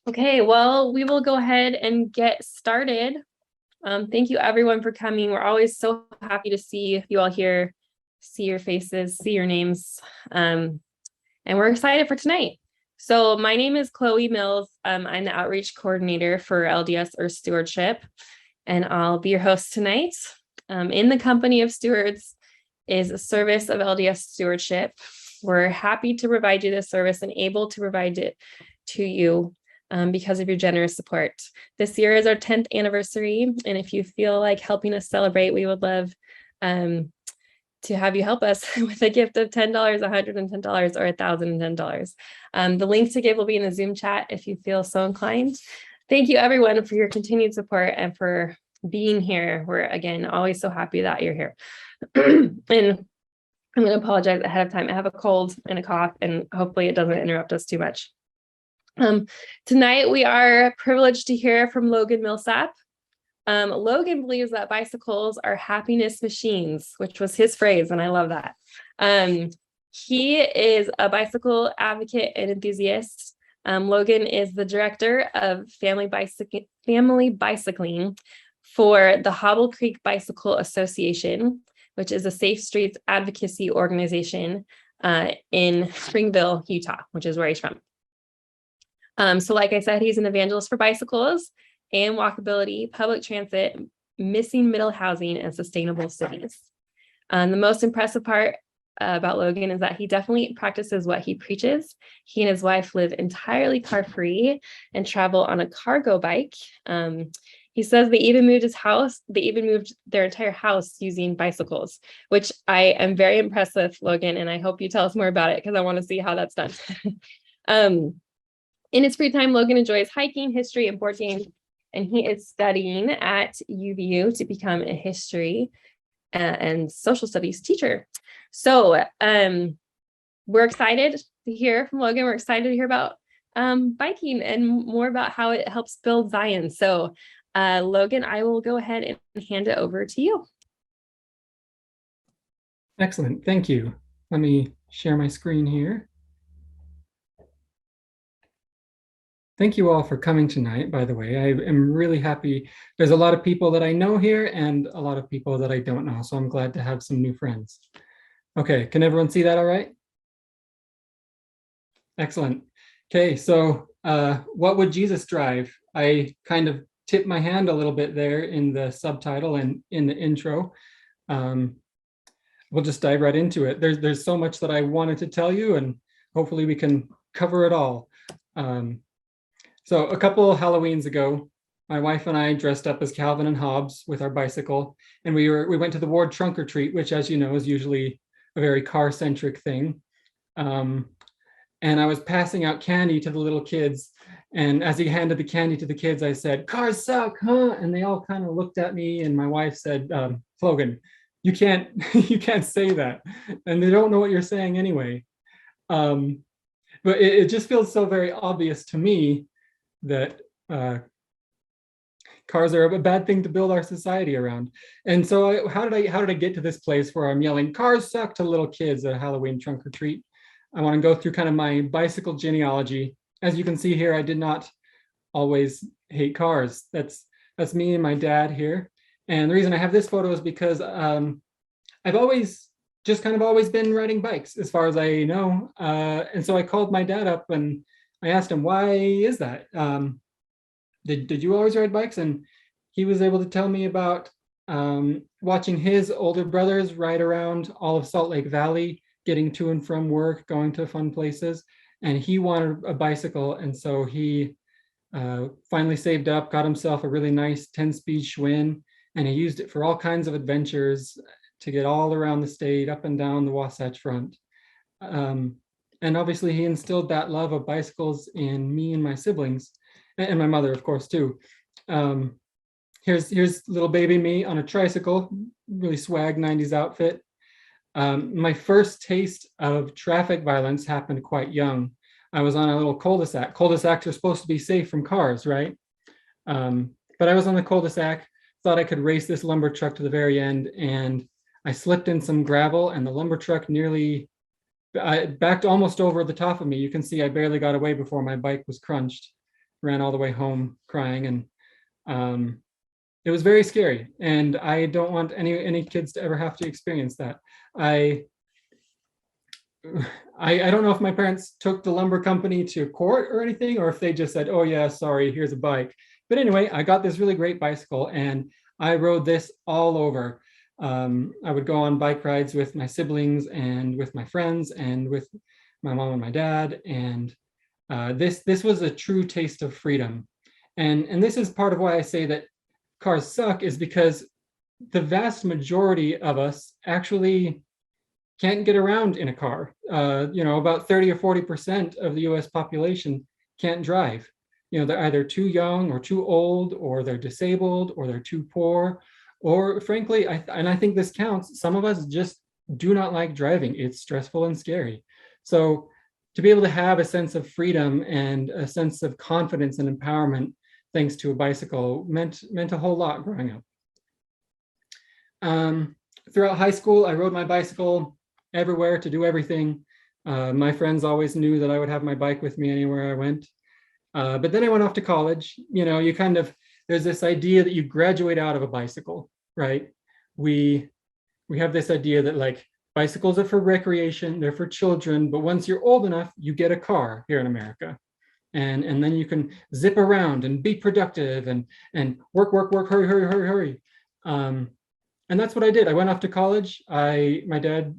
Okay, well, we will go ahead and get started. Thank you everyone for coming. We're always so happy to see you all here, see your faces, see your names. And we're excited for tonight. So my name is Chloe Mills. I'm the outreach coordinator for LDS or Stewardship, and I'll be your host tonight. In the company of stewards is a service of LDS Stewardship. We're happy to provide you this service and able to provide it to you because of your generous support. This year is our 10th anniversary, and if you feel like helping us celebrate, we would love to have you help us with a gift of $10, $110, or $1,010. The link to give will be in the Zoom chat if you feel so inclined. Thank you everyone for your continued support and for being here. We're again always so happy that you're here. And I'm going to apologize ahead of time. I have a cold and a cough, and hopefully it doesn't interrupt us too much. Tonight we are privileged to hear from Logan Millsap. Logan believes that bicycles are happiness machines, which was his phrase, and I love that. He is a bicycle advocate and enthusiast. Logan is the director of family bicycling for the Hobble Creek Bicycle Association, which is a safe streets advocacy organization in Springville, Utah, which is where he's from. So like I said, he's an evangelist for bicycles and walkability, public transit, missing middle housing, and sustainable cities. The most impressive part about Logan is that he definitely practices what he preaches. He and his wife live entirely car-free and travel on a cargo bike. He says they even moved their entire house using bicycles, which I am very impressed with, Logan, and I hope you tell us more about it because I want to see how that's done. In his free time, Logan enjoys hiking, history, and board games, and he is studying at UVU to become a history and social studies teacher. So we're excited to hear from Logan. We're excited to hear about biking and more about how it helps build Zion. So Logan, I will go ahead and hand it over to you. Excellent, thank you. Let me share my screen here. Thank you all for coming tonight, by the way. I am really happy. There's a lot of people that I know here and a lot of people that I don't know, so I'm glad to have some new friends. Okay, can everyone see that all right? Excellent. Okay, so what would Jesus drive? I kind of tipped my hand a little bit there in the subtitle and in the intro. We'll just dive right into it. There's so much that I wanted to tell you, and hopefully we can cover it all. So a couple of Halloweens ago, my wife and I dressed up as Calvin and Hobbes with our bicycle, and we went to the ward trunk or treat, which, as you know, is usually a very car-centric thing. And I was passing out candy to the little kids, and as he handed the candy to the kids, I said, "Cars suck, huh?" And they all kind of looked at me, and my wife said, "Logan, you can't say that, and they don't know what you're saying anyway." But it just feels so very obvious to me that cars are a bad thing to build our society around. And so how did I get to this place where I'm yelling "cars suck" to little kids at a Halloween trunk or treat? I want to go through kind of my bicycle genealogy. As you can see here, I did not always hate cars. That's me and my dad here. And the reason I have this photo is because I've always been riding bikes as far as I know. And so I called my dad up and I asked him, "Why is that? Did you always ride bikes?" And he was able to tell me about watching his older brothers ride around all of Salt Lake Valley, getting to and from work, going to fun places. And he wanted a bicycle. And so he finally saved up, got himself a really nice 10-speed Schwinn, and he used it for all kinds of adventures to get all around the state, up and down the Wasatch Front. And obviously he instilled that love of bicycles in me and my siblings, and my mother, of course, too. Here's little baby me on a tricycle, really swag 90s outfit. My first taste of traffic violence happened quite young. I was on a little cul-de-sac. Cul-de-sacs are supposed to be safe from cars, right? But I was on the cul-de-sac, thought I could race this lumber truck to the very end, and I slipped in some gravel, and the lumber truck nearly backed almost over the top of me. You can see I barely got away before my bike was crunched. ran all the way home crying, and it was very scary. And I don't want any kids to ever have to experience that. I don't know if my parents took the lumber company to court or anything, or if they just said, oh yeah, sorry, here's a bike. But anyway, I got this really great bicycle and I rode this all over. I would go on bike rides with my siblings and with my friends and with my mom and my dad. And this was a true taste of freedom. And this is part of why I say that cars suck, is because the vast majority of us actually can't get around in a car. About 30 or 40% of the US population can't drive. They're either too young or too old, or they're disabled, or they're too poor, or frankly, I think this counts, some of us just do not like driving. It's stressful and scary. So to be able to have a sense of freedom and a sense of confidence and empowerment thanks to a bicycle meant a whole lot growing up. Throughout high school, I rode my bicycle everywhere to do everything. My friends always knew that I would have my bike with me anywhere I went. But then I went off to college. There's this idea that you graduate out of a bicycle, right? We have this idea that like bicycles are for recreation, they're for children, but once you're old enough, you get a car here in America. And then you can zip around and be productive and work, hurry. And that's what I did. I went off to college. My dad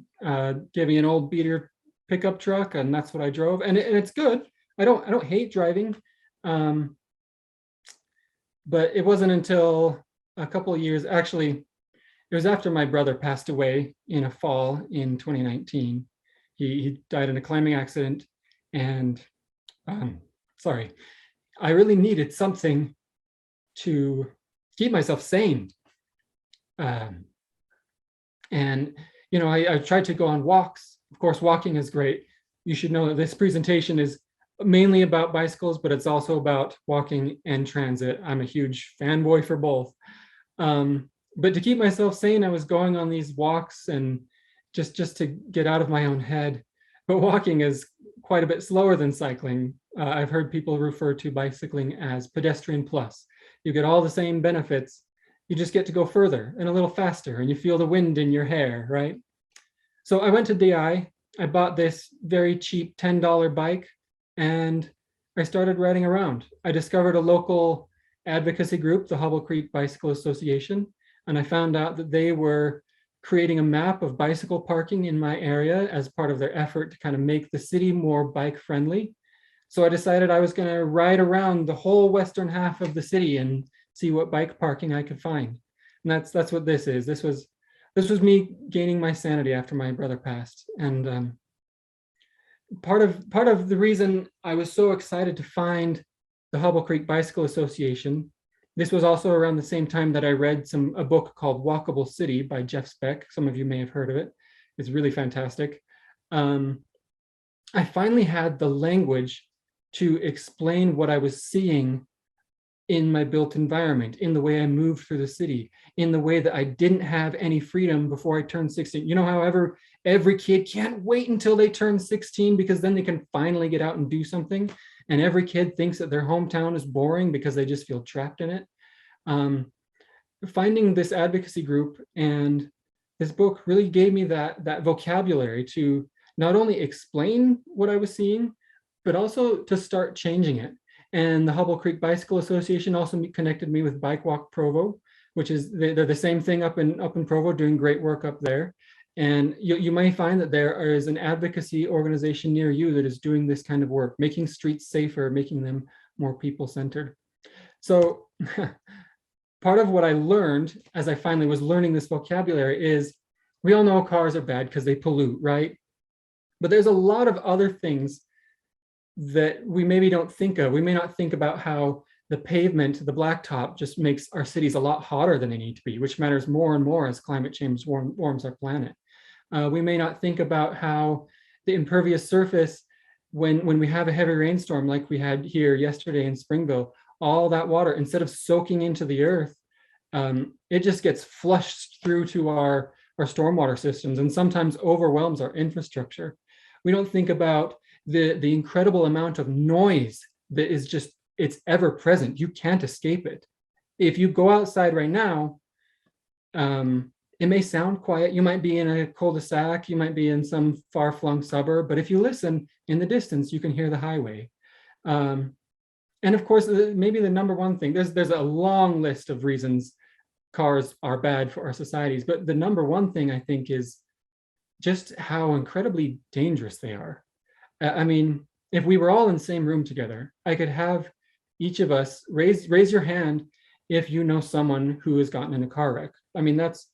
gave me an old beater pickup truck, and that's what I drove. And it's good. I don't hate driving. But it wasn't until a couple of years, actually, it was after my brother passed away in a fall in 2019. He died in a climbing accident, and I really needed something to keep myself sane. I tried to go on walks. Of course, walking is great. You should know that this presentation is mainly about bicycles, but it's also about walking and transit. I'm a huge fanboy for both. But to keep myself sane, I was going on these walks and just to get out of my own head. But walking is quite a bit slower than cycling. I've heard people refer to bicycling as pedestrian plus. You get all the same benefits. You just get to go further and a little faster, and you feel the wind in your hair, right? So I went to DI. I bought this very cheap $10 bike, and I started riding around. I discovered a local advocacy group, the Hobble Creek Bicycle Association, and I found out that they were creating a map of bicycle parking in my area as part of their effort to kind of make the city more bike friendly. So I decided I was going to ride around the whole western half of the city and see what bike parking I could find. And that's what this is. This was me gaining my sanity after my brother passed. And part of the reason I was so excited to find the Hobble Creek Bicycle Association, this was also around the same time that I read a book called Walkable City by Jeff Speck. Some of you may have heard of it. It's really fantastic. I finally had the language to explain what I was seeing in my built environment, in the way I moved through the city, in the way that I didn't have any freedom before I turned 16. However, every kid can't wait until they turn 16 because then they can finally get out and do something. And every kid thinks that their hometown is boring because they just feel trapped in it. Finding this advocacy group and this book really gave me that vocabulary to not only explain what I was seeing, but also to start changing it. And the Hobble Creek Bicycle Association also connected me with BikeWalk Provo, which is they're the same thing up in Provo, doing great work up there. And you may find that there is an advocacy organization near you that is doing this kind of work, making streets safer, making them more people-centered. So part of what I learned as I finally was learning this vocabulary is we all know cars are bad because they pollute, right? But there's a lot of other things that we maybe don't think of. We may not think about how the pavement, the blacktop, just makes our cities a lot hotter than they need to be, which matters more and more as climate change warms our planet. We may not think about how the impervious surface, when we have a heavy rainstorm like we had here yesterday in Springville, all that water, instead of soaking into the earth, it just gets flushed through to our stormwater systems and sometimes overwhelms our infrastructure. We don't think about the incredible amount of noise that is just it's ever present. You can't escape it. If you go outside right now, it may sound quiet. You might be in a cul-de-sac, you might be in some far-flung suburb, but if you listen in the distance, you can hear the highway. And of course, maybe the number one thing, there's a long list of reasons cars are bad for our societies, but the number one thing I think is just how incredibly dangerous they are. I mean, if we were all in the same room together, I could have each of us raise your hand if you know someone who has gotten in a car wreck. I mean, that's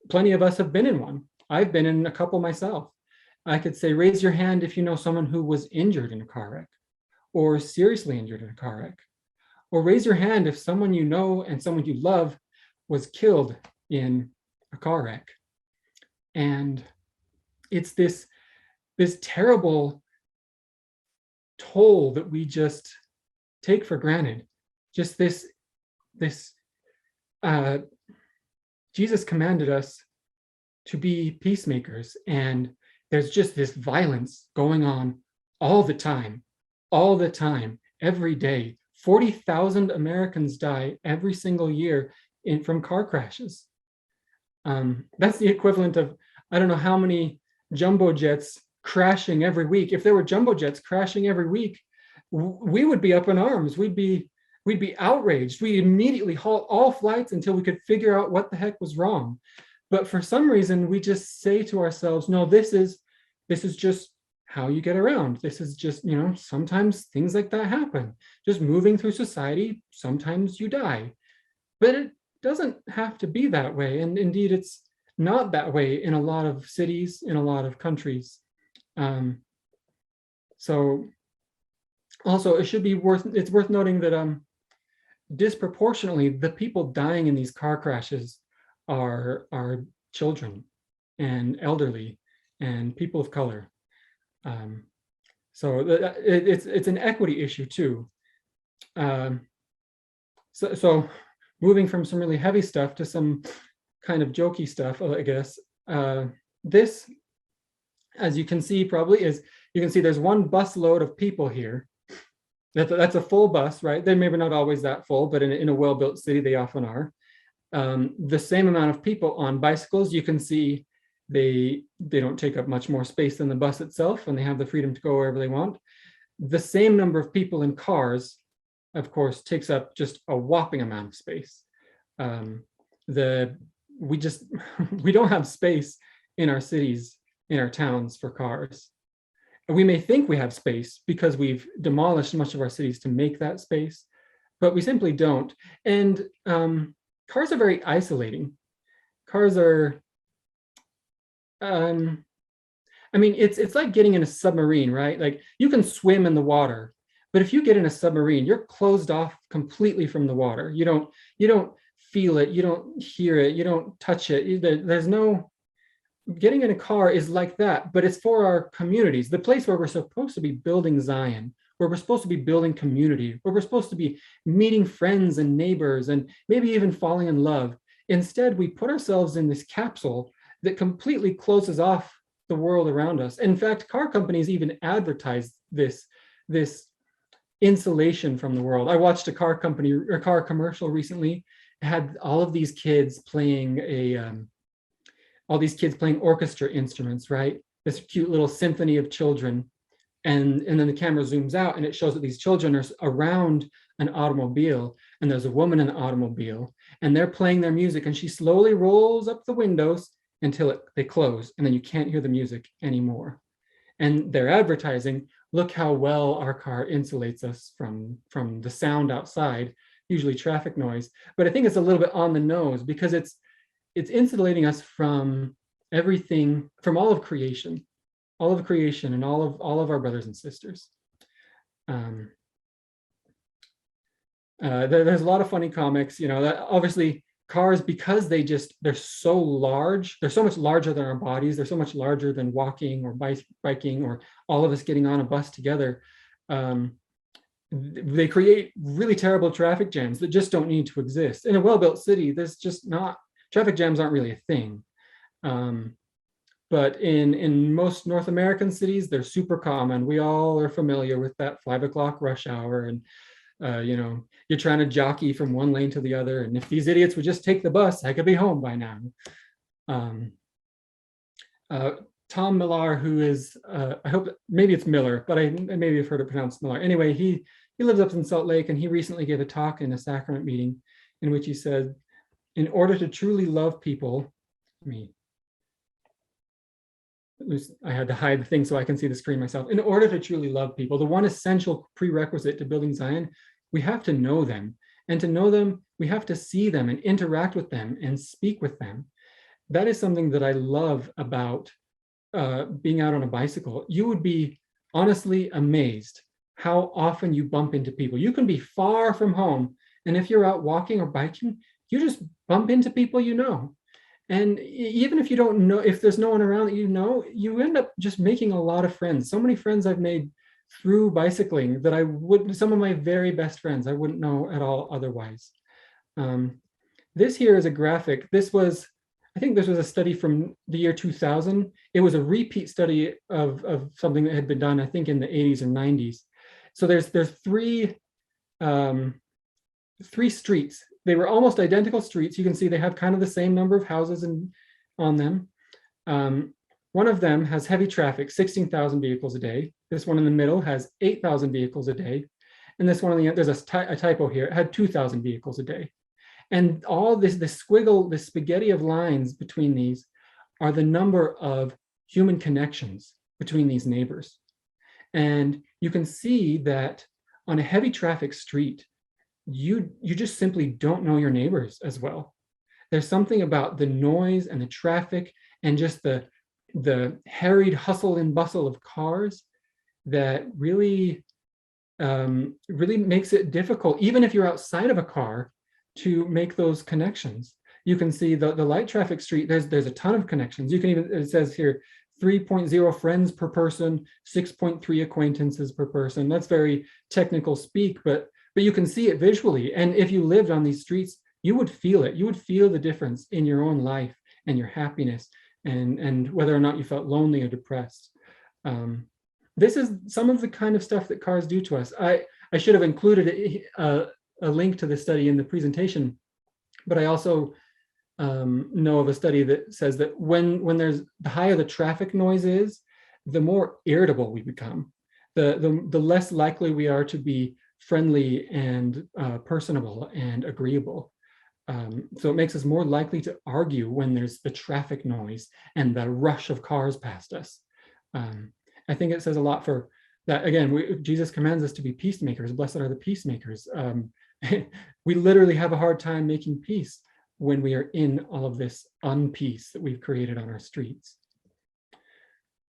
plenty of us have been in one. I've been in a couple myself. I could say, raise your hand if you know someone who was injured in a car wreck or seriously injured in a car wreck. Or raise your hand if someone you know and someone you love was killed in a car wreck. And it's this terrible toll that we just take for granted. Just this Jesus commanded us to be peacemakers, and there's just this violence going on all the time, every day. 40,000 Americans die every single year from car crashes. That's the equivalent of, I don't know how many jumbo jets crashing every week. If there were jumbo jets crashing every week, we would be up in arms. We'd be outraged. We'd immediately halt all flights until we could figure out what the heck was wrong. But for some reason, we just say to ourselves, no, this is just how you get around. This is just, sometimes things like that happen. Just moving through society, sometimes you die. But it doesn't have to be that way. And indeed, it's not that way in a lot of cities, in a lot of countries. So also, it's worth noting that disproportionately, the people dying in these car crashes are children and elderly and people of color. So it's an equity issue too. So moving from some really heavy stuff to some kind of jokey stuff, I guess. This, as you can see, there's one bus load of people here. That's a full bus, right? They're maybe not always that full, but in a well-built city, they often are. The same amount of people on bicycles, you can see they don't take up much more space than the bus itself, and they have the freedom to go wherever they want. The same number of people in cars, of course, takes up just a whopping amount of space. We don't have space in our cities, in our towns for cars. We may think we have space because we've demolished much of our cities to make that space, but we simply don't. And cars are very isolating. Cars are, it's like getting in a submarine, right? Like you can swim in the water, but if you get in a submarine, you're closed off completely from the water. You don't feel it, you don't hear it, you don't touch it. There's no, getting in a car is like that, but it's for our communities, the place where we're supposed to be building Zion, where we're supposed to be building community, where we're supposed to be meeting friends and neighbors and maybe even falling in love. Instead, we put ourselves in this capsule that completely closes off the world around us. In fact, car companies even advertise this insulation from the world. I watched a car commercial recently. It had all of these kids playing orchestra instruments, right? This cute little symphony of children. And then the camera zooms out and it shows that these children are around an automobile, and there's a woman in the automobile, and they're playing their music, and she slowly rolls up the windows until they close, and then you can't hear the music anymore. And they're advertising, look how well our car insulates us from the sound outside, usually traffic noise. But I think it's a little bit on the nose because it's insulating us from everything, from all of creation and all of our brothers and sisters. There's a lot of funny comics, that obviously cars, because they're so large, they're so much larger than our bodies, they're so much larger than walking or biking or all of us getting on a bus together. They create really terrible traffic jams that just don't need to exist. In a well-built city, there's just not, traffic jams aren't really a thing. But in most North American cities, they're super common. We all are familiar with that 5 o'clock rush hour. And You're trying to jockey from one lane to the other. And if these idiots would just take the bus, I could be home by now. Tom Millar, who is, I hope, maybe it's Miller, but maybe I've heard it pronounced Millar. Anyway, he lives up in Salt Lake, and he recently gave a talk in a sacrament meeting in which he said, in order to truly love people, I had to hide the thing so I can see the screen myself. In order to truly love people, the one essential prerequisite to building Zion, we have to know them. And to know them, we have to see them and interact with them and speak with them. That is something that I love about being out on a bicycle. You would be honestly amazed how often you bump into people. You can be far from home, and if you're out walking or biking, you just bump into people you know. And even if you don't know, if there's no one around that you know, you end up just making a lot of friends. So many friends I've made through bicycling that I wouldn't, some of my very best friends, I wouldn't know at all otherwise. This here is a graphic. I think this was a study from the year 2000. It was a repeat study of something that had been done, I think, in the 80s and 90s. So there's three streets. They were almost identical streets. You can see they have kind of the same number of houses on them. One of them has heavy traffic, 16,000 vehicles a day. This one in the middle has 8,000 vehicles a day. And this one on the end, there's a typo here, it had 2,000 vehicles a day. And all this squiggle, this spaghetti of lines between these are the number of human connections between these neighbors. And you can see that on a heavy traffic street, you just simply don't know your neighbors as well. There's something about the noise and the traffic and just the harried hustle and bustle of cars that really makes it difficult, even if you're outside of a car, to make those connections. You can see the light traffic street, there's a ton of connections. You can even, it says here, 3.0 friends per person, 6.3 acquaintances per person. That's very technical speak, but you can see it visually. And if you lived on these streets, you would feel it. You would feel the difference in your own life and your happiness and whether or not you felt lonely or depressed. This is some of the kind of stuff that cars do to us. I should have included a link to this study in the presentation, but I also know of a study that says that when there's the higher the traffic noise is, the more irritable we become, the less likely we are to be friendly and personable and agreeable. So it makes us more likely to argue when there's the traffic noise and the rush of cars past us. I think it says a lot for that. Again, Jesus commands us to be peacemakers. Blessed are the peacemakers. We literally have a hard time making peace when we are in all of this unpeace that we've created on our streets.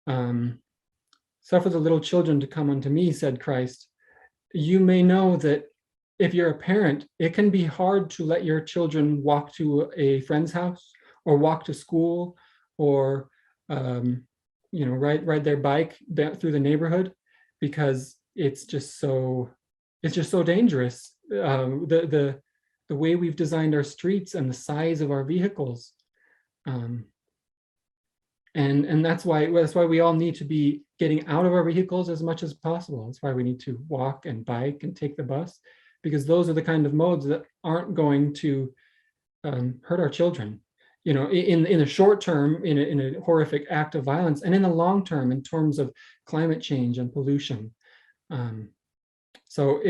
Suffer the little children to come unto me, said Christ. You may know that if you're a parent, it can be hard to let your children walk to a friend's house or walk to school or ride their bike through the neighborhood, because it's just so dangerous. The way we've designed our streets and the size of our vehicles, and that's why we all need to be getting out of our vehicles as much as possible. That's why we need to walk and bike and take the bus, because those are the kind of modes that aren't going to hurt our children. In the short term, in a horrific act of violence, and in the long term, in terms of climate change and pollution. So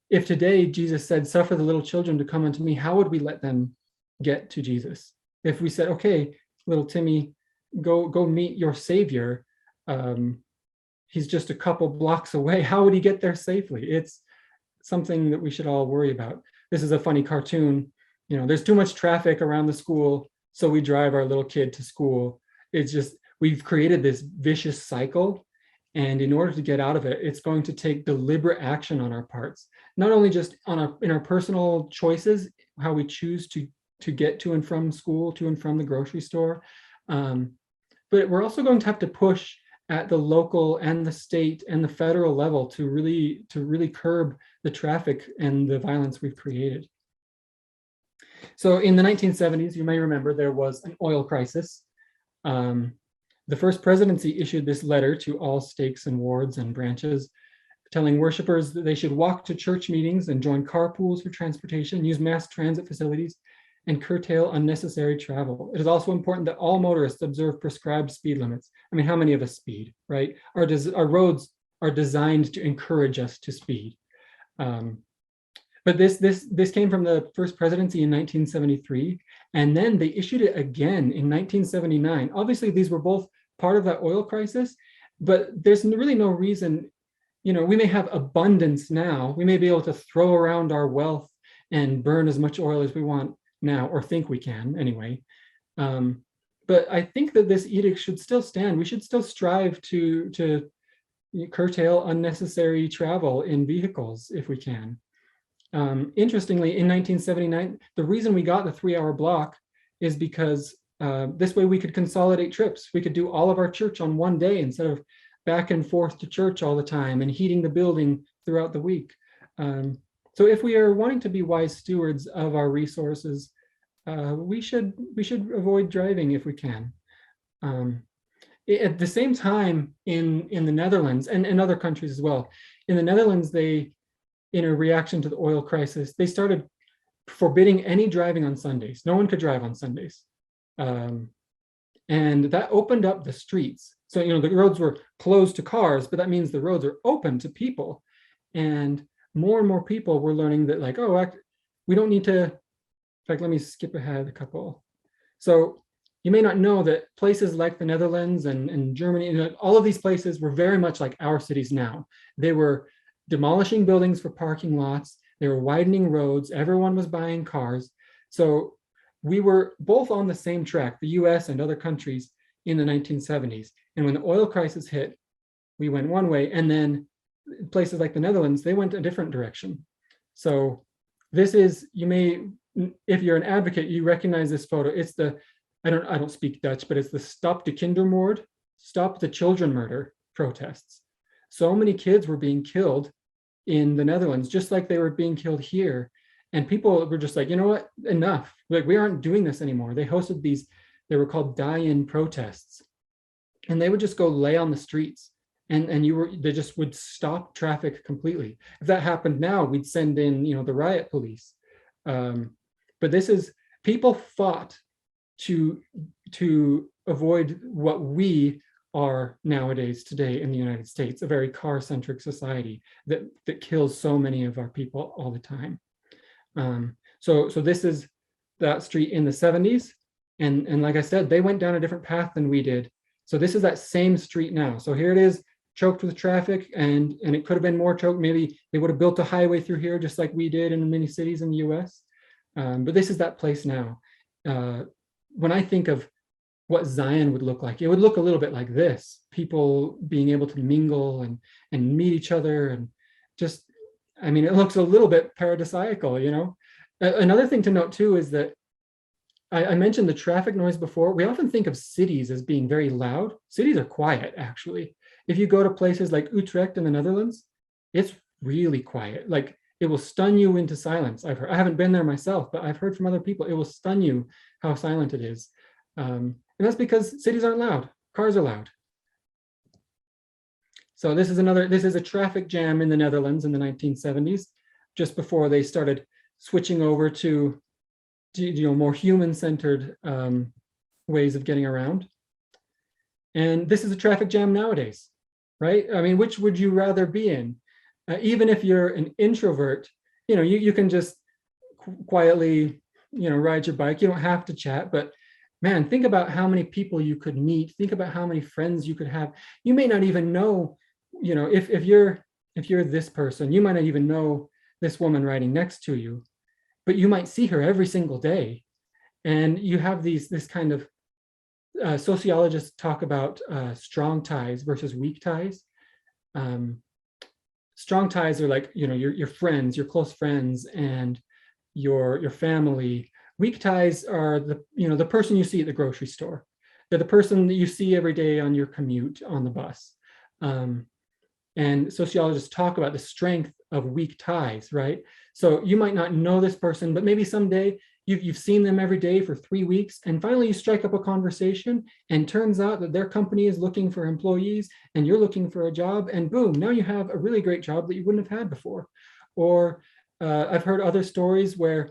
if today Jesus said, suffer the little children to come unto me, how would we let them get to Jesus? If we said, okay, little Timmy, go meet your savior, he's just a couple blocks away, how would he get there safely? It's something that we should all worry about. This is a funny cartoon. There's too much traffic around the school, so we drive our little kid to school. It's just, we've created this vicious cycle. And in order to get out of it, it's going to take deliberate action on our parts, not only just in our personal choices, how we choose to get to and from school, to and from the grocery store, but we're also going to have to push at the local and the state and the federal level to really curb the traffic and the violence we've created. So in the 1970s, you may remember, there was an oil crisis. The first presidency issued this letter to all stakes and wards and branches telling worshipers that they should walk to church meetings and join carpools for transportation, use mass transit facilities, and curtail unnecessary travel. It is also important that all motorists observe prescribed speed limits. I mean, how many of us speed, right? Our roads are designed to encourage us to speed. But this came from the first presidency in 1973, and then they issued it again in 1979. Obviously, these were both part of that oil crisis, but there's really no reason, we may have abundance now. We may be able to throw around our wealth and burn as much oil as we want now, or think we can anyway. But I think that this edict should still stand. We should still strive to curtail unnecessary travel in vehicles if we can. Interestingly, in 1979, the reason we got the 3-hour block is because this way we could consolidate trips. We could do all of our church on one day instead of back and forth to church all the time and heating the building throughout the week. So if we are wanting to be wise stewards of our resources, we should avoid driving if we can. At the same time, in the Netherlands and other countries as well, in the Netherlands, they, in a reaction to the oil crisis, they started forbidding any driving on Sundays. No one could drive on Sundays. And that opened up the streets. So, the roads were closed to cars, but that means the roads are open to people. And more people were learning that, like, we don't need to, in fact, let me skip ahead a couple. So you may not know that places like the Netherlands and Germany, all of these places were very much like our cities now. They were demolishing buildings for parking lots. They were widening roads. Everyone was buying cars. So we were both on the same track, the US and other countries, in the 1970s. And when the oil crisis hit, we went one way, and then places like the Netherlands, they went a different direction. So this is, you may, if you're an advocate, you recognize this photo. It's the, I don't speak Dutch, but it's the Stop de Kindermoord, Stop the Children Murder protests. So many kids were being killed in the Netherlands, just like they were being killed here. And people were just like, you know what, enough. Like, we aren't doing this anymore. They hosted these, they were called die-in protests. And they would just go lay on the streets. And they just would stop traffic completely. If that happened now, we'd send in, the riot police. But this is, people fought to avoid what we are nowadays today in the United States, a very car-centric society that kills so many of our people all the time. So this is that street in the 70s. And like I said, they went down a different path than we did. So this is that same street now. So here it is, choked with traffic, and it could have been more choked. Maybe they would have built a highway through here just like we did in many cities in the US. But this is that place now. When I think of what Zion would look like, it would look a little bit like this. People being able to mingle and meet each other, and just, I mean, it looks a little bit paradisiacal, Another thing to note too is that I mentioned the traffic noise before. We often think of cities as being very loud. Cities are quiet, actually. If you go to places like Utrecht in the Netherlands, it's really quiet. Like, it will stun you into silence. I haven't been there myself, but I've heard from other people, it will stun you how silent it is. And that's because cities aren't loud, cars are loud. So this is a traffic jam in the Netherlands in the 1970s, just before they started switching over to more human-centered ways of getting around. And this is a traffic jam nowadays, right? I mean, which would you rather be in? Even if you're an introvert, you can just quietly, ride your bike. You don't have to chat, but man, think about how many people you could meet. Think about how many friends you could have. You may not even know, if you're this person, you might not even know this woman riding next to you, but you might see her every single day. And you have this kind of, sociologists talk about strong ties versus weak ties. Strong ties are like, your friends, your close friends, and your family. Weak ties are the person you see at the grocery store. They're the person that you see every day on your commute on the bus. And sociologists talk about the strength of weak ties, right? So you might not know this person, but maybe someday you've seen them every day for 3 weeks, and finally you strike up a conversation, and turns out that their company is looking for employees, and you're looking for a job, and boom, now you have a really great job that you wouldn't have had before. Or I've heard other stories where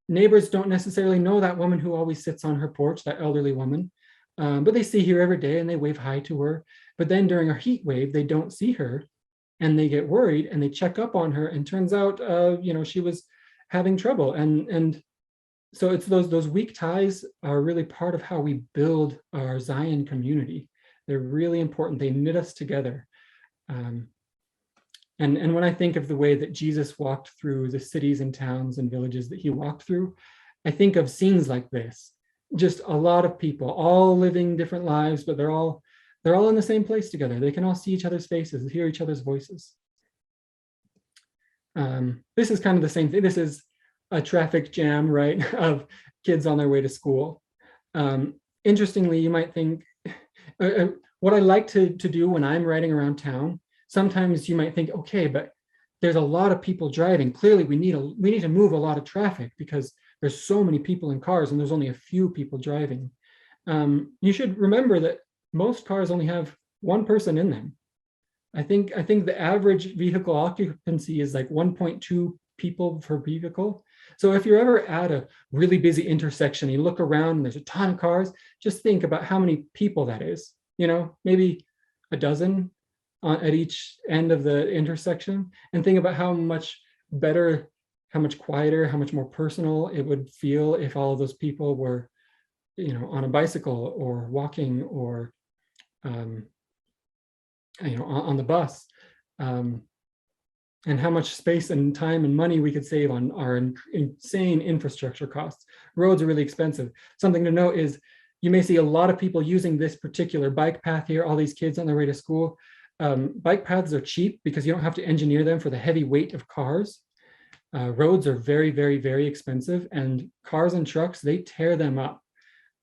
neighbors don't necessarily know that woman who always sits on her porch, that elderly woman, but they see her every day and they wave hi to her. But then during a heat wave, they don't see her, and they get worried and they check up on her, and turns out, she was having trouble. And so it's those weak ties are really part of how we build our Zion community. They're really important. They knit us together. And when I think of the way that Jesus walked through the cities and towns and villages that he walked through, I think of scenes like this. Just a lot of people all living different lives, but they're all in the same place together. They can all see each other's faces, hear each other's voices. This is kind of the same thing. This is a traffic jam, right, of kids on their way to school. Interestingly, you might think, what I like to do when I'm riding around town, sometimes you might think, okay, but there's a lot of people driving. Clearly, we need to move a lot of traffic because there's so many people in cars and there's only a few people driving. You should remember that most cars only have one person in them. I think the average vehicle occupancy is like 1.2 people per vehicle. So if you're ever at a really busy intersection, you look around and there's a ton of cars, just think about how many people that is. Maybe a dozen at each end of the intersection, and think about how much better, how much quieter, how much more personal it would feel if all of those people were, on a bicycle or walking or, on the bus, and how much space and time and money we could save on our insane infrastructure costs. Roads are really expensive. Something to note is you may see a lot of people using this particular bike path here, all these kids on their way to school. Bike paths are cheap because you don't have to engineer them for the heavy weight of cars. Roads are very, very, very expensive, and cars and trucks, they tear them up.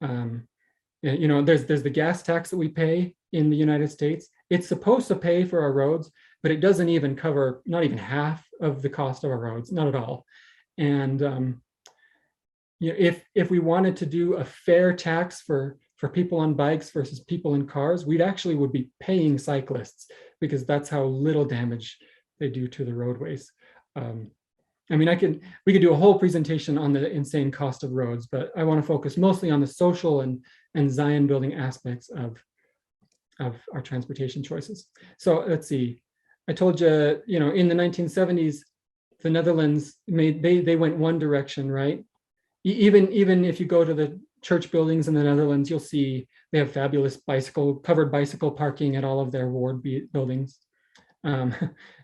There's the gas tax that we pay in the United States. It's supposed to pay for our roads, but it doesn't even cover, not even half of the cost of our roads, not at all. And if we wanted to do a fair tax for people on bikes versus people in cars, would be paying cyclists, because that's how little damage they do to the roadways. We could do a whole presentation on the insane cost of roads, but I want to focus mostly on the social and Zion building aspects of our transportation choices. So let's see. I told you, in the 1970s, the Netherlands they went one direction, right? Even if you go to the church buildings in the Netherlands, you'll see they have fabulous covered bicycle parking at all of their ward buildings.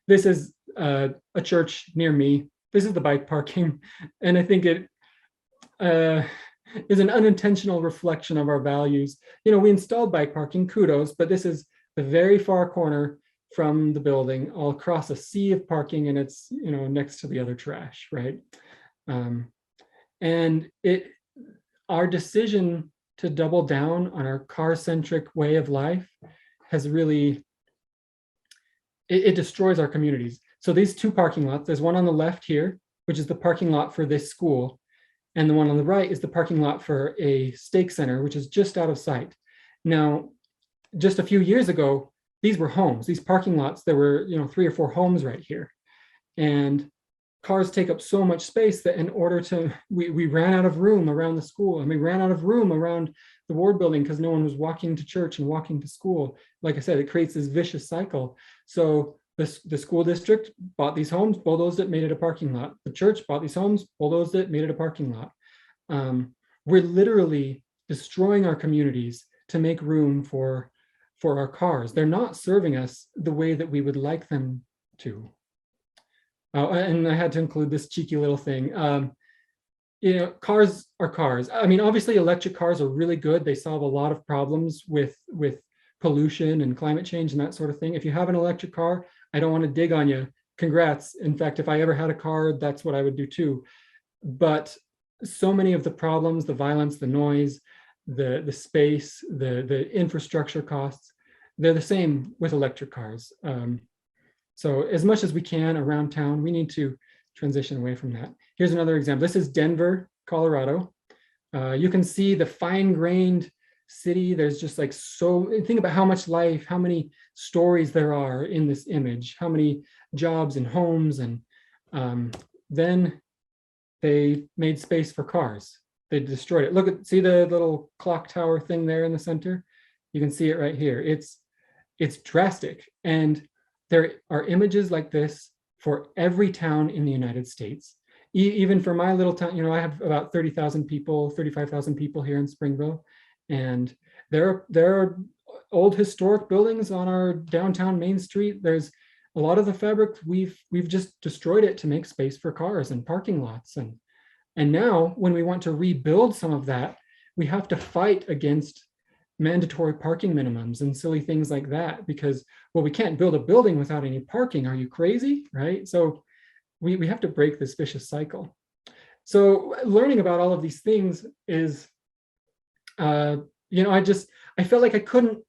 This is a church near me. This is the bike parking, and I think it is an unintentional reflection of our values. We installed bike parking, kudos, but this is the very far corner from the building, all across a sea of parking, and it's next to the other trash, right? And our decision to double down on our car-centric way of life has really, it destroys our communities. So these two parking lots, there's one on the left here, which is the parking lot for this school, and the one on the right is the parking lot for a stake center, which is just out of sight. Now, just a few years ago, these were homes, these parking lots, there were 3 or 4 homes right here. And cars take up so much space that in order to, we ran out of room around the school, and we ran out of room around the ward building because no one was walking to church and walking to school. Like I said, it creates this vicious cycle. So the school district bought these homes, bulldozed it, made it a parking lot. The church bought these homes, bulldozed it, made it a parking lot. We're literally destroying our communities to make room for our cars. They're not serving us the way that we would like them to. And I had to include this cheeky little thing. Cars are cars. Obviously electric cars are really good. They solve a lot of problems with pollution and climate change and that sort of thing. If you have an electric car, I don't want to dig on you. Congrats. In fact, if I ever had a car, that's what I would do too. But so many of the problems, the violence, the noise, the space, the infrastructure costs, they're the same with electric cars. So as much as we can around town, we need to transition away from that. Here's another example. This is Denver, Colorado. You can see the fine-grained city. There's just like, so think about how much life, how many stories there are in this image, how many jobs and homes. And then they made space for cars. They destroyed it. Look at, see the little clock tower thing there in the center? You can see it right here. It's drastic. And there are images like this for every town in the United States. Even for my little town, you know, I have about 30,000 people, 35,000 people here in Springville. And there are old historic buildings on our downtown Main Street. There's a lot of the fabric, we've just destroyed it to make space for cars and parking lots. And now when we want to rebuild some of that, we have to fight against mandatory parking minimums and silly things like that, because, well, we can't build a building without any parking. Are you crazy? Right? So we have to break this vicious cycle. So learning about all of these things is, you know, I felt like I couldn't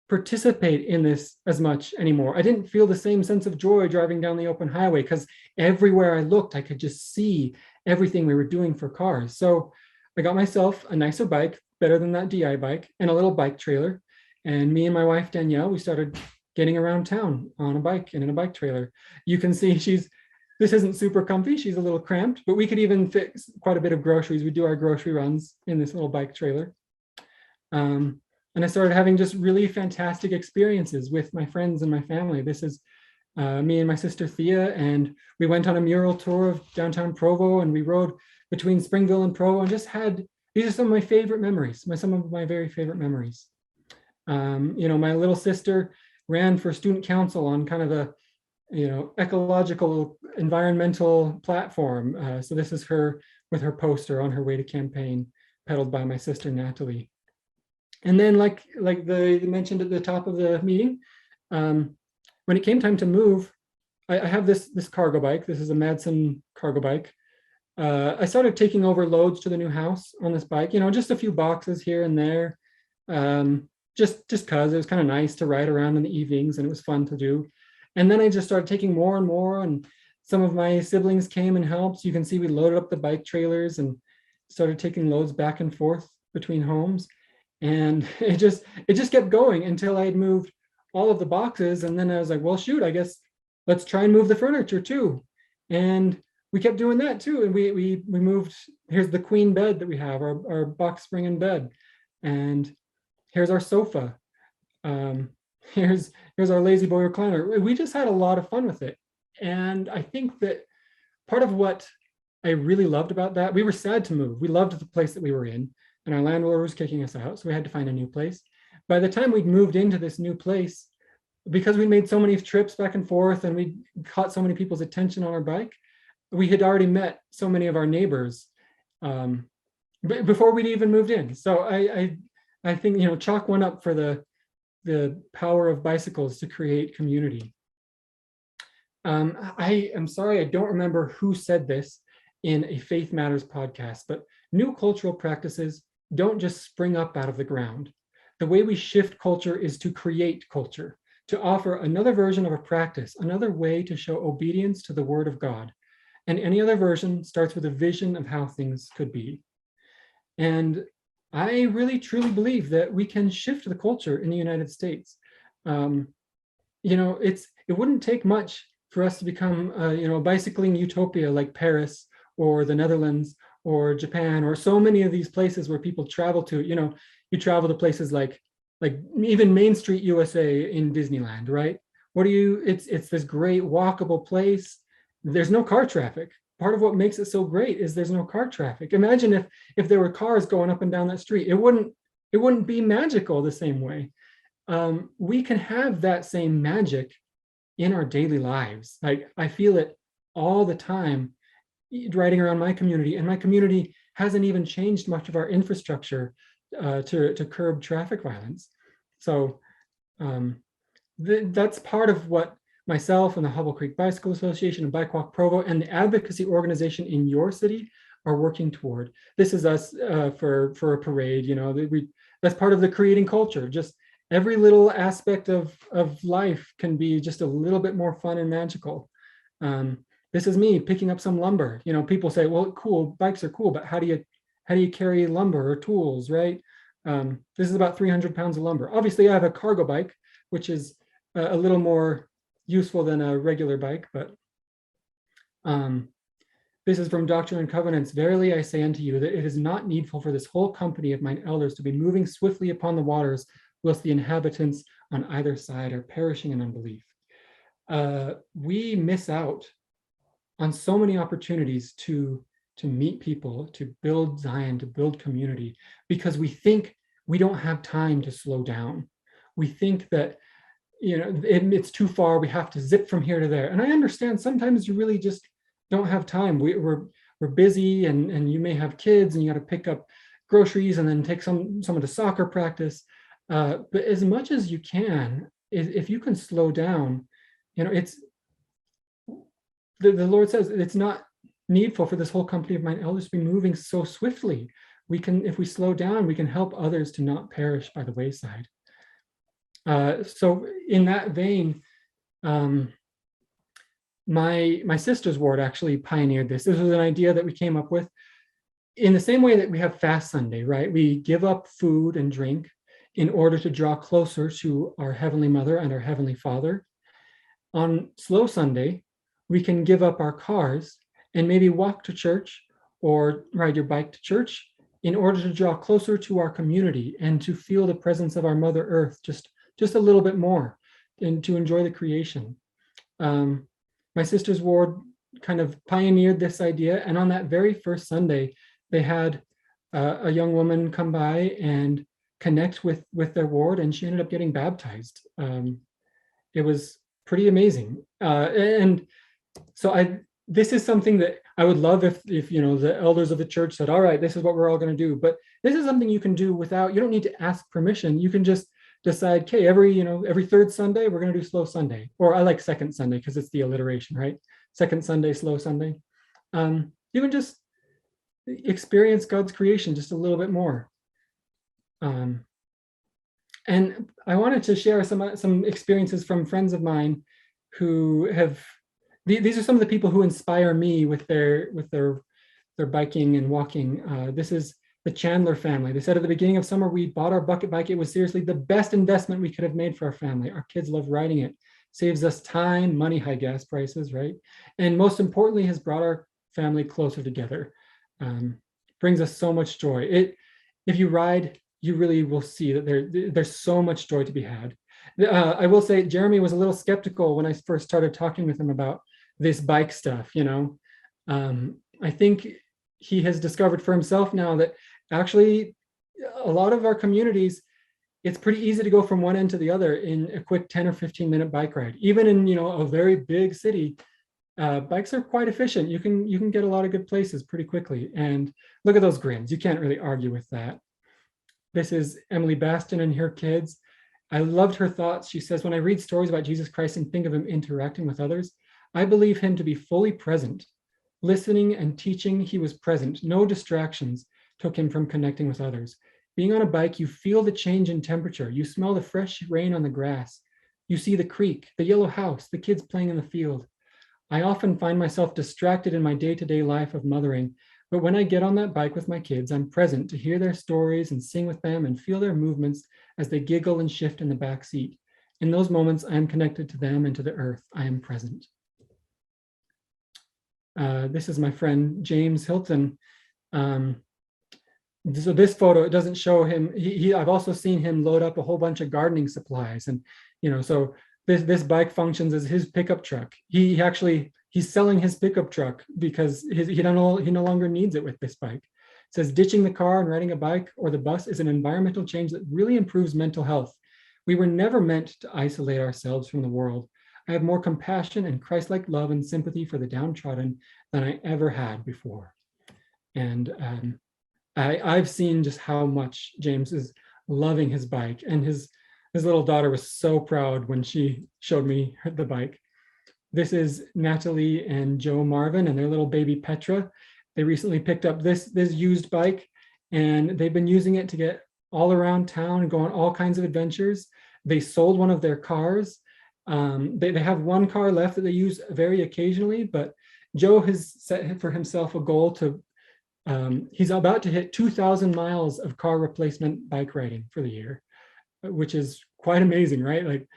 participate in this as much anymore. I didn't feel the same sense of joy driving down the open highway, because everywhere I looked, I could just see everything we were doing for cars. So I got myself a nicer bike, better than that DI bike, and a little bike trailer. And me and my wife, Danielle, we started getting around town on a bike and in a bike trailer. You can see this isn't super comfy. She's a little cramped, but we could even fit quite a bit of groceries. We do our grocery runs in this little bike trailer. And I started having just really fantastic experiences with my friends and my family. This is me and my sister Thea, and we went on a mural tour of downtown Provo, and we rode between Springville and Provo, and just had, these are some of my favorite memories, some of my very favorite memories. You know, my little sister ran for student council on kind of a, you know, ecological environmental platform. So this is her with her poster on her way to campaign, pedaled by my sister Natalie. And then like they mentioned at the top of the meeting, when it came time to move, I have this cargo bike. This is a Madsen cargo bike. I started taking over loads to the new house on this bike, you know, just a few boxes here and there. Just because it was kind of nice to ride around in the evenings, and it was fun to do. And then I just started taking more and more, and some of my siblings came and helped. You can see we loaded up the bike trailers and started taking loads back and forth between homes. And it just kept going until I had moved all of the boxes. And then I was like, well, shoot, I guess let's try and move the furniture too. And we kept doing that too. And we moved, here's the queen bed that we have, our box spring in bed. And here's our sofa. Here's our lazy boy recliner. We just had a lot of fun with it. And I think that part of what I really loved about that, we were sad to move. We loved the place that we were in, and our landlord was kicking us out, so we had to find a new place. By the time we'd moved into this new place, because we made so many trips back and forth and we caught so many people's attention on our bike, we had already met so many of our neighbors before we'd even moved in. So I think, you know, chalk one up for the power of bicycles to create community. I am sorry, I don't remember who said this in a Faith Matters podcast, but new cultural practices don't just spring up out of the ground. The way we shift culture is to create culture, to offer another version of a practice, another way to show obedience to the word of God. And any other version starts with a vision of how things could be. And I really truly believe that we can shift the culture in the United States. You know, it wouldn't take much for us to become, you know, a bicycling utopia like Paris or the Netherlands or Japan, or so many of these places where people travel to. You know, you travel to places like even Main Street USA in Disneyland, right? It's this great walkable place. There's no car traffic. Part of what makes it so great is there's no car traffic. Imagine if there were cars going up and down that street, it wouldn't be magical the same way. We can have that same magic in our daily lives. Like, I feel it all the time riding around my community, and my community hasn't even changed much of our infrastructure to curb traffic violence. So that's part of what myself and the Hubble Creek Bicycle Association and BikeWalk Provo and the advocacy organization in your city are working toward. This is us for a parade, you know, that's part of the creating culture. Just every little aspect of life can be just a little bit more fun and magical. This is me picking up some lumber. You know, people say, well, cool, bikes are cool, but how do you carry lumber or tools, right? This is about 300 pounds of lumber. Obviously, I have a cargo bike, which is a little more useful than a regular bike, but this is from Doctrine and Covenants. Verily I say unto you that it is not needful for this whole company of mine elders to be moving swiftly upon the waters, whilst the inhabitants on either side are perishing in unbelief. We miss out on so many opportunities to meet people, to build Zion, to build community, because we think we don't have time to slow down. We think that, you know, it's too far, we have to zip from here to there. And I understand sometimes you really just don't have time. We're busy, and you may have kids and you got to pick up groceries and then take someone to soccer practice. But as much as you can, if you can slow down, you know, it's the Lord says it's not needful for this whole company of mine elders to be moving so swiftly. We can, if we slow down, we can help others to not perish by the wayside. So in that vein, my sister's ward actually pioneered this. This was an idea that we came up with in the same way that we have Fast Sunday, right? We give up food and drink in order to draw closer to our Heavenly Mother and our Heavenly Father. On Slow Sunday, we can give up our cars and maybe walk to church or ride your bike to church in order to draw closer to our community and to feel the presence of our Mother Earth just a little bit more, and to enjoy the creation. My sister's ward kind of pioneered this idea, and on that very first Sunday, they had a young woman come by and connect with their ward, and she ended up getting baptized. It was pretty amazing. And so this is something that I would love if you know, the elders of the church said, all right, this is what we're all going to do. But this is something you can do without, you don't need to ask permission. You can just decide, okay, every third Sunday, we're going to do Slow Sunday. Or I like second Sunday because it's the alliteration, right? Second Sunday, Slow Sunday. You can just experience God's creation just a little bit more. And I wanted to share some experiences from friends of mine who have, these are some of the people who inspire me with their biking and walking. This is the Chandler family. They said at the beginning of summer, we bought our bucket bike. It was seriously the best investment we could have made for our family. Our kids love riding it. Saves us time, money, high gas prices, right? And most importantly, has brought our family closer together. Brings us so much joy. If you ride, you really will see that there's so much joy to be had. I will say Jeremy was a little skeptical when I first started talking with him about this bike stuff, you know. I think he has discovered for himself now that actually a lot of our communities, it's pretty easy to go from one end to the other in a quick 10 or 15 minute bike ride. Even in, you know, a very big city, bikes are quite efficient. You can get a lot of good places pretty quickly. And look at those grins. You can't really argue with that. This is Emily Baston and her kids. I loved her thoughts. She says, when I read stories about Jesus Christ and think of him interacting with others, I believe him to be fully present. Listening and teaching, he was present. No distractions took him from connecting with others. Being on a bike, you feel the change in temperature. You smell the fresh rain on the grass. You see the creek, the yellow house, the kids playing in the field. I often find myself distracted in my day-to-day life of mothering, but when I get on that bike with my kids, I'm present to hear their stories and sing with them and feel their movements as they giggle and shift in the back seat. In those moments, I am connected to them and to the earth. I am present. This is my friend, James Hilton. So this photo, it doesn't show him. I've also seen him load up a whole bunch of gardening supplies. And, you know, so this bike functions as his pickup truck. He's selling his pickup truck because he no longer needs it with this bike. It says, ditching the car and riding a bike or the bus is an environmental change that really improves mental health. We were never meant to isolate ourselves from the world. I have more compassion and Christ-like love and sympathy for the downtrodden than I ever had before. And I've seen just how much James is loving his bike, and his little daughter was so proud when she showed me the bike. This is Natalie and Joe Marvin and their little baby Petra. They recently picked up this used bike, and they've been using it to get all around town and go on all kinds of adventures. They sold one of their cars. They have one car left that they use very occasionally, but Joe has set for himself a goal to, he's about to hit 2,000 miles of car replacement bike riding for the year, which is quite amazing, right? Like,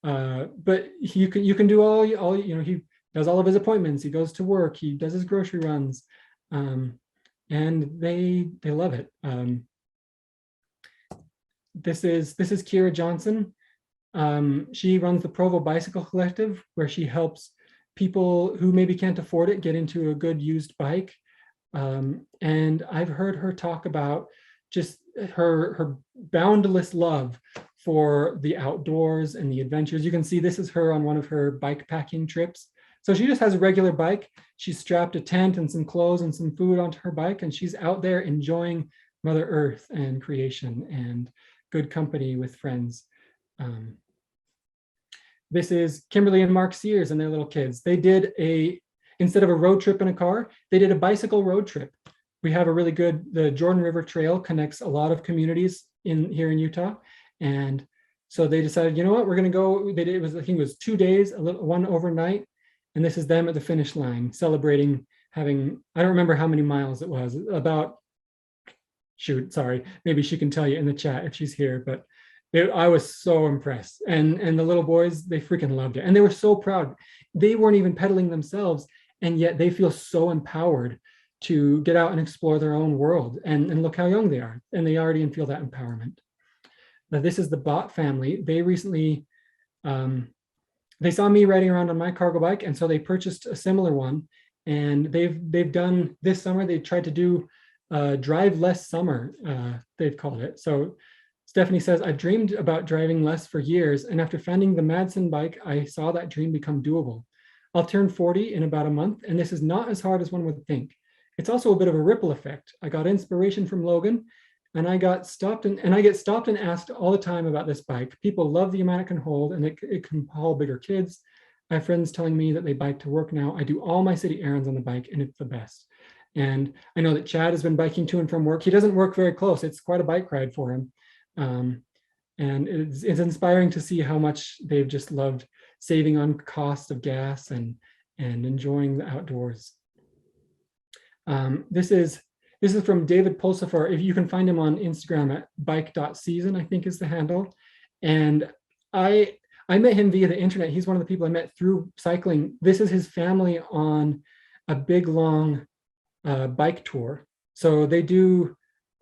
but you can do all, you know, he does all of his appointments, he goes to work, he does his grocery runs, and they love it. This is Kiera Johnson. She runs the Provo Bicycle Collective, where she helps people who maybe can't afford it get into a good used bike. And I've heard her talk about just her boundless love for the outdoors and the adventures. You can see this is her on one of her bike packing trips. So she just has a regular bike. She's strapped a tent and some clothes and some food onto her bike, and she's out there enjoying Mother Earth and creation and good company with friends. This is Kimberly and Mark Sears and their little kids. They did instead of a road trip in a car, they did a bicycle road trip. We have a really good, the Jordan River Trail connects a lot of communities here in Utah. And so they decided, you know what, we're gonna go, they did, it was, I think it was 2 days, one overnight. And this is them at the finish line celebrating having, I don't remember how many miles it was, about, shoot, sorry, maybe she can tell you in the chat if she's here, but I was so impressed. And the little boys, they freaking loved it. And they were so proud. They weren't even pedaling themselves, and yet they feel so empowered to get out and explore their own world. And look how young they are. And they already feel that empowerment. Now, this is the Bott family. They recently, they saw me riding around on my cargo bike, and so they purchased a similar one. And they've done, this summer, they tried to do drive less summer, they've called it. So Stephanie says, I've dreamed about driving less for years, and after finding the Madsen bike, I saw that dream become doable. I'll turn 40 in about a month, and this is not as hard as one would think. It's also a bit of a ripple effect. I got inspiration from Logan, and I get stopped and asked all the time about this bike. People love the amount it can hold, and it can haul bigger kids. I have friends telling me that they bike to work now. I do all my city errands on the bike, and it's the best. And I know that Chad has been biking to and from work. He doesn't work very close. It's quite a bike ride for him. And it's inspiring to see how much they've just loved saving on cost of gas and enjoying the outdoors. This is from David Pulsifar. If you can find him on Instagram at bike.season, I think is the handle. And I met him via the internet. He's one of the people I met through cycling. This is his family on a big, long bike tour. So they do,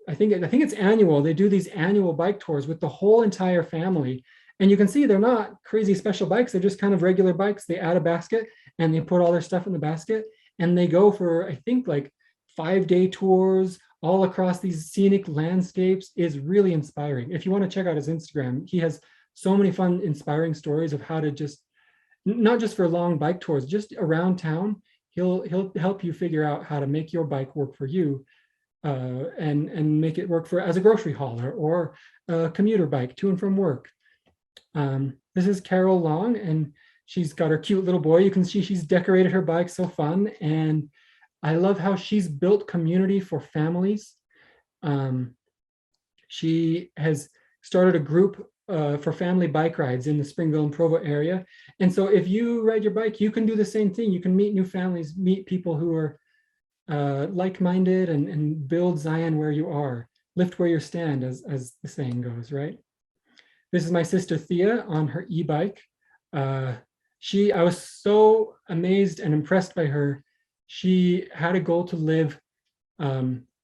I think it's annual. They do these annual bike tours with the whole entire family. And you can see they're not crazy special bikes. They're just kind of regular bikes. They add a basket and they put all their stuff in the basket. And they go for, I think, like 5-day tours all across these scenic landscapes. Is really inspiring. If you want to check out his Instagram, he has so many fun, inspiring stories of how to just, not just for long bike tours, just around town. He'll help you figure out how to make your bike work for you, and make it work for as a grocery hauler or a commuter bike to and from work. This is Carol Long, and she's got her cute little boy. You can see she's decorated her bike so fun, and I love how she's built community for families. She has started a group for family bike rides in the Springville and Provo area. And so if you ride your bike, you can do the same thing. You can meet new families, meet people who are like-minded, and build Zion where you are, lift where you stand, as the saying goes, right? This is my sister Thea on her e-bike. I was so amazed and impressed by her. She had a goal to live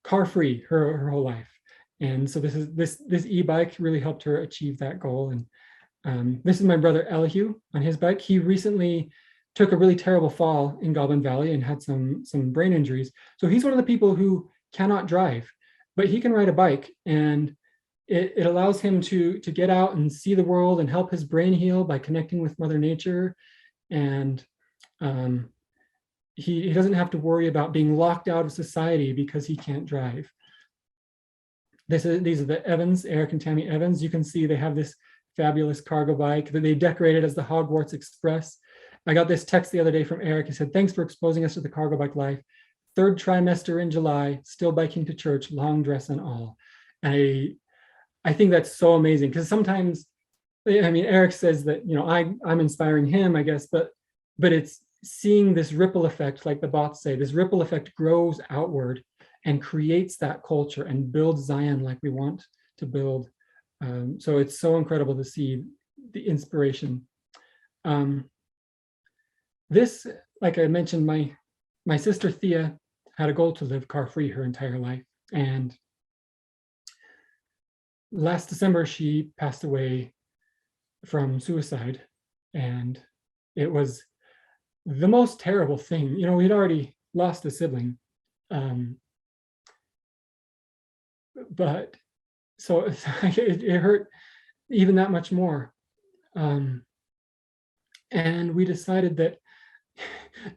car-free her whole life. And so this e-bike really helped her achieve that goal. And this is my brother Elihu on his bike. He recently took a really terrible fall in Goblin Valley and had some brain injuries. So he's one of the people who cannot drive, but he can ride a bike, and it allows him to get out and see the world and help his brain heal by connecting with Mother Nature. And he doesn't have to worry about being locked out of society because he can't drive. These are the Evans, Eric and Tammy Evans. You can see they have this fabulous cargo bike that they decorated as the Hogwarts Express. I got this text the other day from Eric. He said, thanks for exposing us to the cargo bike life. 3rd trimester in July, still biking to church, long dress and all. And I think that's so amazing, because sometimes, I mean, Eric says that, you know, I'm inspiring him, I guess, but it's seeing this ripple effect, like the bots say, this ripple effect grows outward and creates that culture and builds Zion like we want to build. So it's so incredible to see the inspiration. This, like I mentioned, my sister Thea had a goal to live car-free her entire life. And last December, she passed away from suicide. And it was the most terrible thing. You know, we'd already lost a sibling. But so it hurt even that much more. And we decided that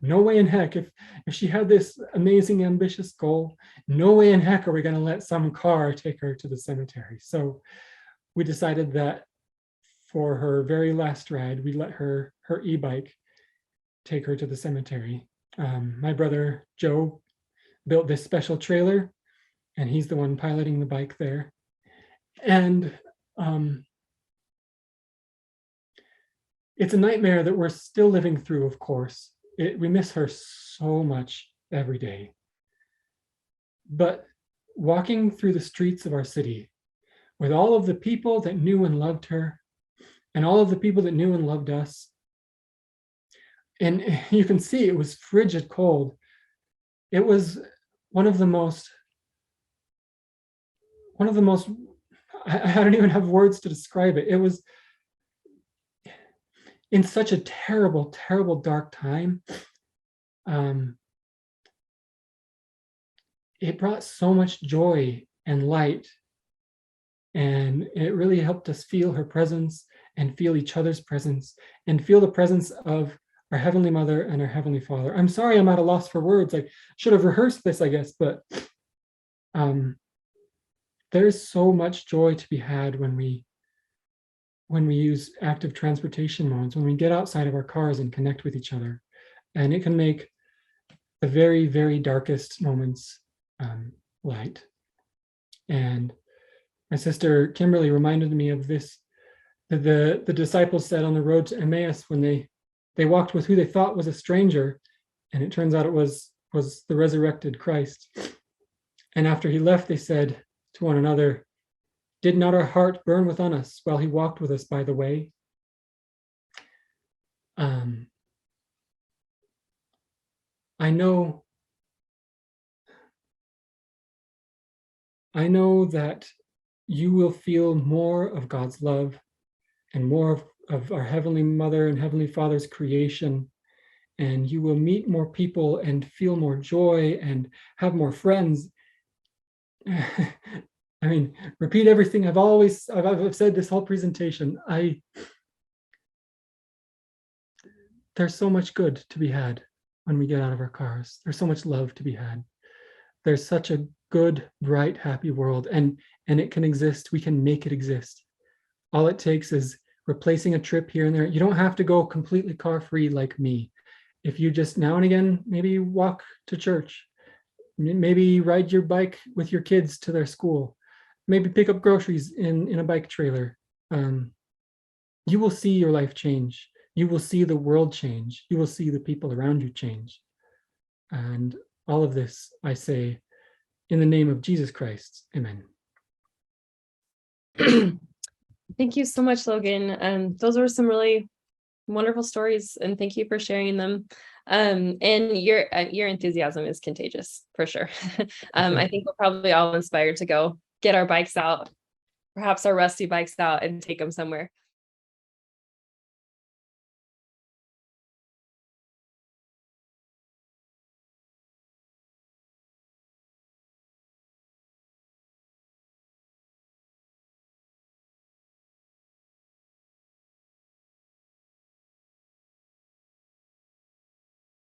no way in heck, if she had this amazing, ambitious goal, no way in heck are we going to let some car take her to the cemetery. So we decided that for her very last ride, we let her e-bike take her to the cemetery. My brother Joe built this special trailer, and he's the one piloting the bike there. And it's a nightmare that we're still living through, of course. We miss her so much every day. But walking through the streets of our city with all of the people that knew and loved her, and all of the people that knew and loved us, and you can see it was frigid cold. It was one of the most, I don't even have words to describe it. It was in such a terrible, terrible dark time. It brought so much joy and light, and it really helped us feel her presence and feel each other's presence and feel the presence of our Heavenly Mother and our Heavenly Father. I'm sorry I'm at a loss for words. I should have rehearsed this, I guess, but there's so much joy to be had when we use active transportation modes, when we get outside of our cars and connect with each other. And it can make the very, very darkest moments light. And my sister Kimberly reminded me of this, the disciples said on the road to Emmaus when they walked with who they thought was a stranger, and it turns out it was the resurrected Christ. And after he left, they said to one another, "Did not our heart burn within us while he walked with us by the way?" I know that you will feel more of God's love and more of our Heavenly Mother and Heavenly Father's creation, and you will meet more people and feel more joy and have more friends. I mean, repeat everything I've said this whole presentation. There's so much good to be had when we get out of our cars. There's so much love to be had. There's such a good, bright, happy world, and it can exist. We can make it exist. All it takes is replacing a trip here and there. You don't have to go completely car-free like me. If you just now and again, maybe walk to church, maybe ride your bike with your kids to their school, maybe pick up groceries in a bike trailer, you will see your life change. You will see the world change. You will see the people around you change. And all of this, I say, in the name of Jesus Christ, amen. Thank you so much, Logan. Those were some really wonderful stories, and thank you for sharing them. And your enthusiasm is contagious, for sure. I think we're probably all inspired to go get our bikes out, perhaps our rusty bikes out, and take them somewhere.